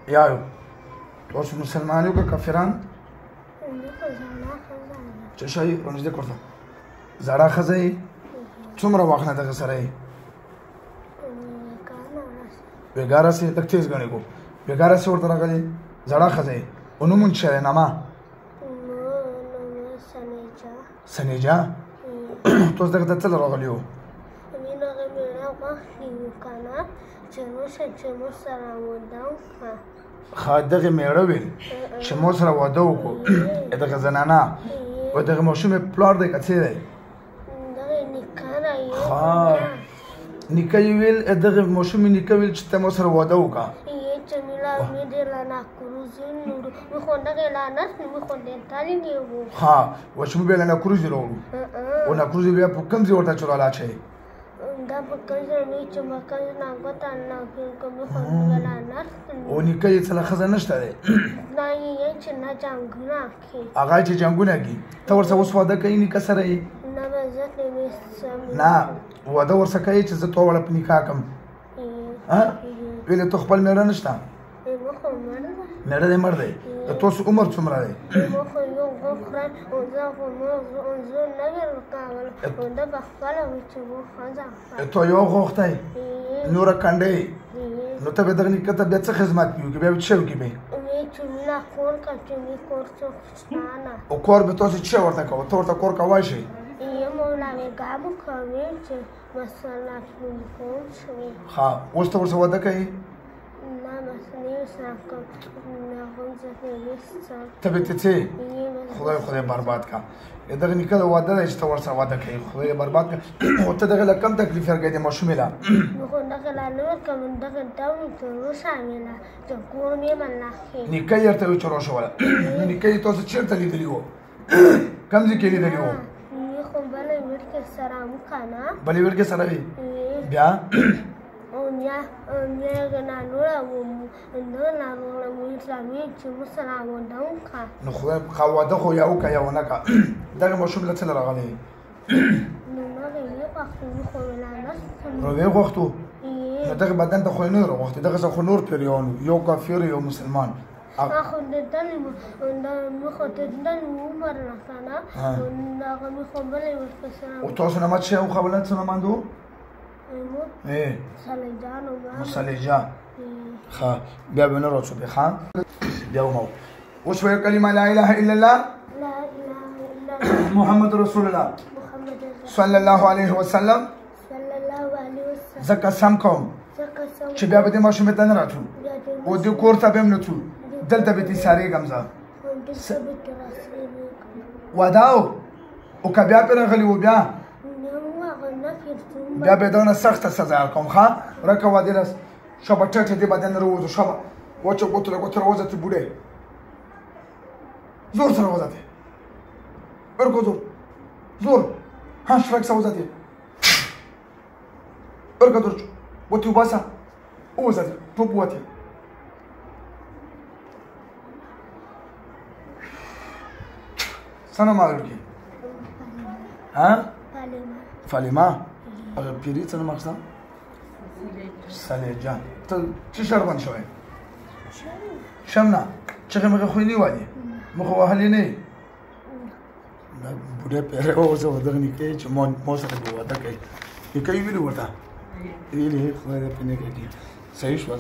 یایو اوس مسلمان یو که کافران څه شی ورنږدې کړه زړه ښځه یې څومره وخت نه دغه سره یې بېګا راسې لږ تېز ګڼې کو بېګا راسې ورته راغلې زړه ښځه یې او نوم څه دی نامه سنیجا ته اوس دغه ته څه راغلي وو ښه دغې مېړه ویل چې مور سره واده وکړو دغه زنانه او دغه ماشوم یې پلار دی که څه دی ښه نیکه یې ویل دغه ماشوم یې نیکه ویل چې ته مور سره واده وکړه ها وشمو بیا له نکروزي راوړو او نکروزي بیا په کوم ځای ورته چورال اچوي او نیکه یې څه له ښځه نشته دی هغه چې جنګونه کوي ته ورسره اوس واده کوي نیکه سره یې نه واده ورسره کوي چې زه تا وړه په نکاح کړم ویلې ته خپل مېړه نشته مېړه دی مړ دی د تو عمر څومره دی تو یو غوښتی نوره کنډۍ نو ته به دغه نیکه ته بیا څه خدمت کوي بیا به څه وکړي به او کور به تاسو څه ورته کوه ته ورته کور کولی شئ ښه اوس ته ورسره واده کوې ته به ته څه خدای برباد کا دغه نیکه د واده دی چې ته ورسره واده کوې خدای برباد کا او ته دغه له کم تکلیف ورکوې د ماشومې له نیکه یې ورته ویل چې راوښوله نیکه یې تاسو چېرته لیدلي وو کوم ځای کې لیدلي وو بلې ویړکې سره وي بیا نو خدای ښه واده خو یا وکړه یا ونه کړه دغه ماشوم له څه له راغلی نو ویې غوښتو نو دغه بدن ته خو یې نه راغوښتې دغه څه خو نور پیریان یو کافر یو مسلمان او تاسو نماز شی وخوړله څه نماند و مسلجه ښه بیا به نه راڅوبې ښه بیا ومو اوس ویل کلمه لا اله الا الله محمد رسول الله صلی الله علیه وسلم زه قسم کوم چې بیا به دې ماشومې ته نه راځو او دې کور ته به هم نه ځو دلته به دې سارېږم زه واده او که بیا پرې راغلي و بیا بیا به دونه سخته سزا ورکوم ښه ورکه وادې رس شابه ټټې دې بدن راووځو شابه وچه ګوتره ګوتره وځتې بوډۍ زور سره وځتې ورکو زور ها شرک سره وځتې ورکه زور ګوتې وباسه ووځتې ټوپ ووتې څه نوم ورکې ها فالیما پیری څه نوم اخیسته سلیجه ته څه شربن شوی شم نه چغې مغې خو یې نه والې مخ وهلې نه یې دا بوډۍ پیری ووځه دغه نیکه چې ما سره به واده کوي نیکه یې ویلي ورته ویلې خدای دې په نیکه کړي صحیح شوه